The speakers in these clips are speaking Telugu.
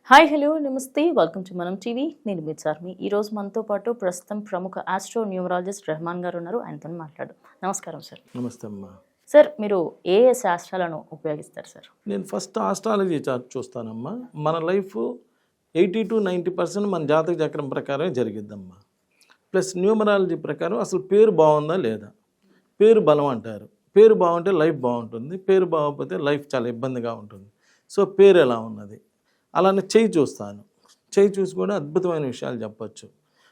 హాయ్ హలో నమస్తే వెల్కమ్ టు మనం టీవీ. నేను మీ చార్మి. ఈరోజు మనతో పాటు ప్రస్తుతం ప్రముఖ ఆస్ట్రో న్యూమరాలజిస్ట్ రెహమాన్ గారు ఉన్నారు. ఆయనతో మాట్లాడు. నమస్కారం సార్. నమస్తే అమ్మా. సార్, మీరు ఏ ఏ శాస్త్రాలను ఉపయోగిస్తారు సార్? నేను ఫస్ట్ ఆస్ట్రాలజీ చార్ట్ చూస్తానమ్మా. మన లైఫ్ 80 to 90% మన జాతక చక్రం ప్రకారమే జరిగిద్దమ్మా. ప్లస్ న్యూమరాలజీ ప్రకారం అసలు పేరు బాగుందా లేదా, పేరు బలం అంటారు. పేరు బాగుంటే లైఫ్ బాగుంటుంది, పేరు బాగోకపోతే లైఫ్ చాలా ఇబ్బందిగా ఉంటుంది. సో పేరు ఎలా ఉన్నది, అలానే చెయ్యి చూస్తాను. చెయ్యి చూసి కూడా అద్భుతమైన విషయాలు చెప్పచ్చు.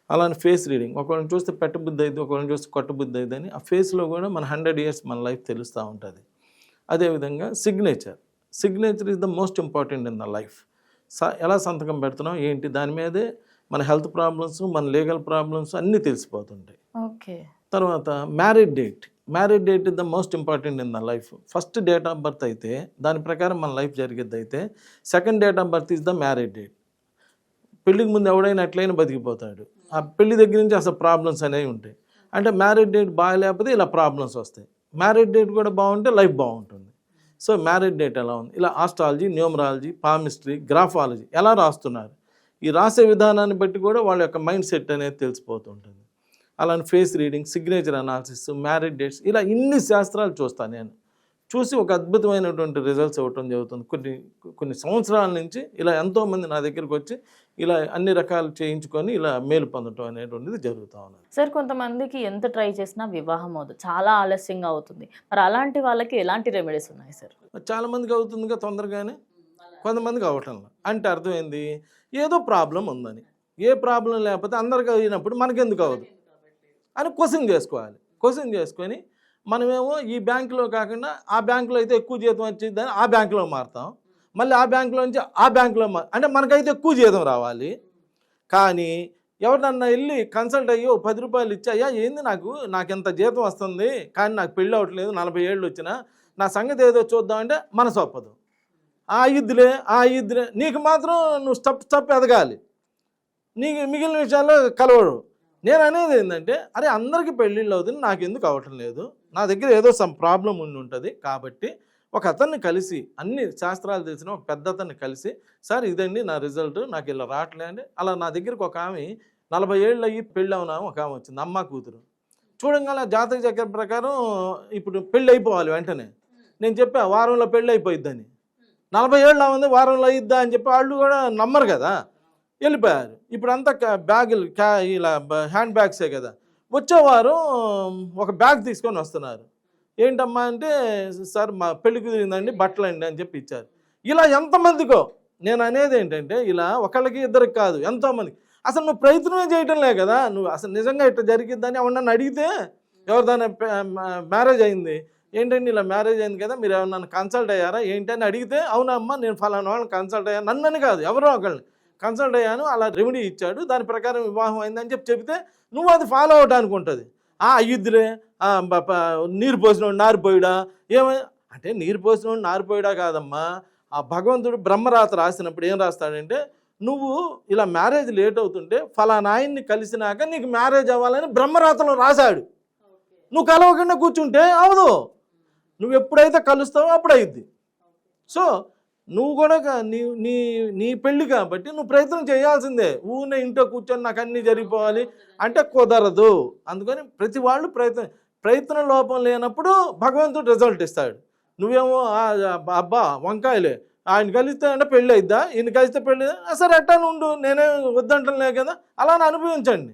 అలానే ఫేస్ రీడింగ్, ఒకళ్ళని చూస్తే పెట్టబుద్ధి అయింది, ఒకళ్ళని చూస్తే కొట్టబుద్ధి అయింది అని ఆ ఫేస్లో కూడా మన 100 years మన లైఫ్ తెలుస్తూ ఉంటుంది. అదేవిధంగా signature is the most important in the life. ఎలా సంతకం పెడుతున్నాం ఏంటి, దాని మీదే మన హెల్త్ ప్రాబ్లమ్స్, మన లీగల్ ప్రాబ్లమ్స్ అన్నీ తెలిసిపోతుంటాయి. ఓకే. తర్వాత marriage date is the most important in the life. First date of birth అయితే దాని ప్రకారం మన లైఫ్ జరిగేది అయితే, second date of birth is the marriage date. పెళ్ళికి ముందు ఎవడైనా ఎట్లయినా బతికిపోతాడు. ఆ పెళ్లి దగ్గర నుంచి అసలు ప్రాబ్లమ్స్ అనేవి ఉంటాయి. అంటే మ్యారేజ్ డేట్ బాగాలేకపోతే ఇలా ప్రాబ్లమ్స్ వస్తాయి. మ్యారేజ్ డేట్ కూడా బాగుంటే లైఫ్ బాగుంటుంది. సో మ్యారేజ్ డేట్ ఎలా ఉంది, ఇలా ఆస్ట్రాలజీ, న్యూమరాలజీ, పామిస్ట్రీ, గ్రాఫాలజీ ఎలా రాస్తున్నారు, ఈ రాసే విధానాన్ని బట్టి కూడా వాళ్ళ యొక్క మైండ్ సెట్ అనేది తెలిసిపోతుంటుంది. అలానే face reading, signature analysis, marriage dates, ఇలా ఇన్ని శాస్త్రాలు చూస్తాను. నేను చూసి ఒక అద్భుతమైనటువంటి రిజల్ట్స్ ఇవ్వటం జరుగుతుంది. కొన్ని సంవత్సరాల నుంచి ఇలా ఎంతోమంది నా దగ్గరికి వచ్చి ఇలా అన్ని రకాలు చేయించుకొని ఇలా మేలు పొందటం అనేటువంటిది జరుగుతూ ఉన్నది. సార్, కొంతమందికి ఎంత ట్రై చేసినా వివాహం అవుతుంది, చాలా ఆలస్యంగా అవుతుంది. మరి అలాంటి వాళ్ళకి ఎలాంటి రెమెడీస్ ఉన్నాయి సార్? చాలామందికి అవుతుందిగా తొందరగానే, కొంతమందికి అవ్వటంలో. అంటే అర్థమైంది ఏదో ప్రాబ్లం ఉందని. ఏ ప్రాబ్లం లేకపోతే అందరికీ అయినప్పుడు మనకెందుకు అవ్వదు అని క్వశ్చన్ చేసుకోవాలి. క్వశ్చన్ చేసుకొని మనమేమో ఈ బ్యాంకులో కాకుండా ఆ బ్యాంకులో అయితే ఎక్కువ జీతం వచ్చిందని ఆ బ్యాంకులో మారుతాం. మళ్ళీ ఆ బ్యాంకులో నుంచి ఆ బ్యాంకులో అంటే మనకైతే ఎక్కువ జీతం రావాలి. కానీ ఎవరినన్నా వెళ్ళి కన్సల్ట్ అయ్యి 10 రూపాయలు ఇచ్చాయా, ఏంది నాకు ఇంత జీతం వస్తుంది కానీ నాకు పెళ్ళి అవ్వట్లేదు, 40 ఏళ్ళు వచ్చినా నా సంగతి ఏదో చూద్దామంటే మనసు ఒప్పదు. ఆ ఇద్దులే నీకు మాత్రం నువ్వు స్టెప్ ఎదగాలి, నీకు మిగిలిన విషయాల్లో కలవడు. నేను అనేది ఏంటంటే, అరే అందరికీ పెళ్ళిళ్ళు అవుతుంది, నాకు ఎందుకు అవ్వటం లేదు, నా దగ్గర ఏదో సమ్ ప్రాబ్లం ఉండి ఉంటుంది. కాబట్టి ఒక అతన్ని కలిసి, అన్ని శాస్త్రాలు తెలిసిన ఒక పెద్ద అతన్ని కలిసి, సార్ ఇదండి నా రిజల్ట్, నాకు ఇలా రావట్లే అంటే, అలా నా దగ్గరికి ఒక ఆమె 40 ఏళ్ళు అయ్యి పెళ్ళి అవునాము ఒక ఆమె వచ్చింది, అమ్మ కూతురు. చూడంగానే జాతక చక్రం ప్రకారం ఇప్పుడు పెళ్ళి అయిపోవాలి వెంటనే. నేను చెప్పా వారంలో పెళ్ళి అయిపోయిద్దని. 40 ఏళ్ళు ఉంది, వారంలో అయిద్దా అని చెప్పి వాళ్ళు కూడా నమ్మరు కదా, వెళ్ళిపోయారు. ఇప్పుడు అంతా బ్యాగులు ఇలా హ్యాండ్ బ్యాగ్సే కదా. వచ్చేవారు ఒక బ్యాగ్ తీసుకొని వస్తున్నారు. ఏంటమ్మా అంటే, సార్ మా పెళ్లి కుదిరిందండి, బట్టలు అండి అని చెప్పి ఇచ్చారు. ఇలా ఎంతమందికో నేను అనేది ఏంటంటే, ఇలా ఒకళ్ళకి ఇద్దరికి కాదు, ఎంతోమందికి. అసలు నువ్వు ప్రయత్నమే చేయటంలే కదా, నువ్వు అసలు నిజంగా ఇట్లా జరిగిద్దని ఎవరన్నా అడిగితే, ఎవరిదాన్ని మ్యారేజ్ అయింది ఏంటండి, ఇలా మ్యారేజ్ అయింది కదా, మీరు ఎవరన్నా కన్సల్ట్ అయ్యారా ఏంటి అని అడిగితే, అవునమ్మా నేను ఫలానా వాళ్ళని కన్సల్ట్ అయ్యాను, నన్నని కాదు ఎవరో ఒకళ్ళని కన్సల్ట్ అయ్యాను, అలా రెమెడీ ఇచ్చాడు, దాని ప్రకారం వివాహం అయిందని చెప్తే నువ్వు అది ఫాలో అవడానికి ఉంటుంది. అయ్యుద్దులే, నీరు పోసినోడు నారిపోయాడా, అంటే నీరు పోసినోడు నారిపోయాడా కాదమ్మా. ఆ భగవంతుడు బ్రహ్మరాత రాసినప్పుడు ఏం రాస్తాడంటే, నువ్వు ఇలా మ్యారేజ్ లేట్ అవుతుంటే ఫలానా ఆయన్ని కలిసినాక నీకు మ్యారేజ్ అవ్వాలని బ్రహ్మరాతలో రాశాడు. నువ్వు కలవకుండా కూర్చుంటే అవదు, నువ్వు ఎప్పుడైతే కలుస్తావో అప్పుడు అయ్యిద్ది. సో నువ్వు కూడా నీ పెళ్ళి కాబట్టి నువ్వు ప్రయత్నం చేయాల్సిందే. ఊనే ఇంట్లో కూర్చొని నాకు అన్నీ జరిగిపోవాలి అంటే కుదరదు. అందుకని ప్రతి వాళ్ళు ప్రయత్న లోపం లేనప్పుడు భగవంతుడు రిజల్ట్ ఇస్తాడు. నువ్వేమో అబ్బా వంకాయలే, ఆయన కలిస్తే అంటే పెళ్ళి అయిద్దా, ఈయన కలిస్తే పెళ్ళి, సరే అట్టాను ఉండు, నేనే వద్దంటలే కదా, అలానే అనుభవించండి.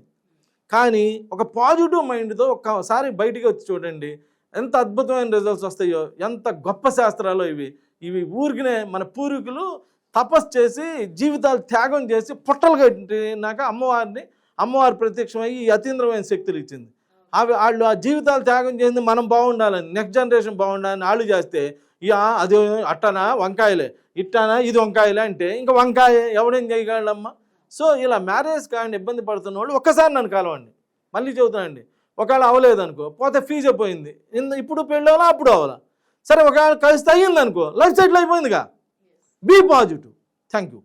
కానీ ఒక పాజిటివ్ మైండ్తో ఒక్కసారి బయటికి వచ్చి చూడండి, ఎంత అద్భుతమైన రిజల్ట్స్ వస్తాయో. ఎంత గొప్ప శాస్త్రాలు ఇవి ఊరికినే మన పూర్వీకులు తపస్సు చేసి జీవితాలు త్యాగం చేసి పుట్టలు కట్టినాక అమ్మవారి ప్రత్యక్షమై ఈ అతీంద్రమైన శక్తులు ఇచ్చింది. వాళ్ళు ఆ జీవితాలు త్యాగం చేసింది మనం బాగుండాలని, నెక్స్ట్ జనరేషన్ బాగుండాలని వాళ్ళు చేస్తే, అది అట్టనా వంకాయలే, ఇట్టానా ఇది వంకాయలే అంటే ఇంకా వంకాయ ఎవడేం చేయగలమ్మా. సో ఇలా మ్యారేజ్ కానీ ఇబ్బంది పడుతున్న వాళ్ళు ఒక్కసారి నన్ను కలవండి. మళ్ళీ చెబుతానండి, ఒకవేళ అవ్వలేదనుకో పోతే ఫీజు పోయింది, ఇప్పుడు పెళ్ళి అవ్వాలా అప్పుడు అవ్వాలా, సరే ఒకవేళ కలిసి అయ్యింది అనుకో, లైఫ్ సెటిల్ అయిపోయిందిగా. Be positive. Thank you.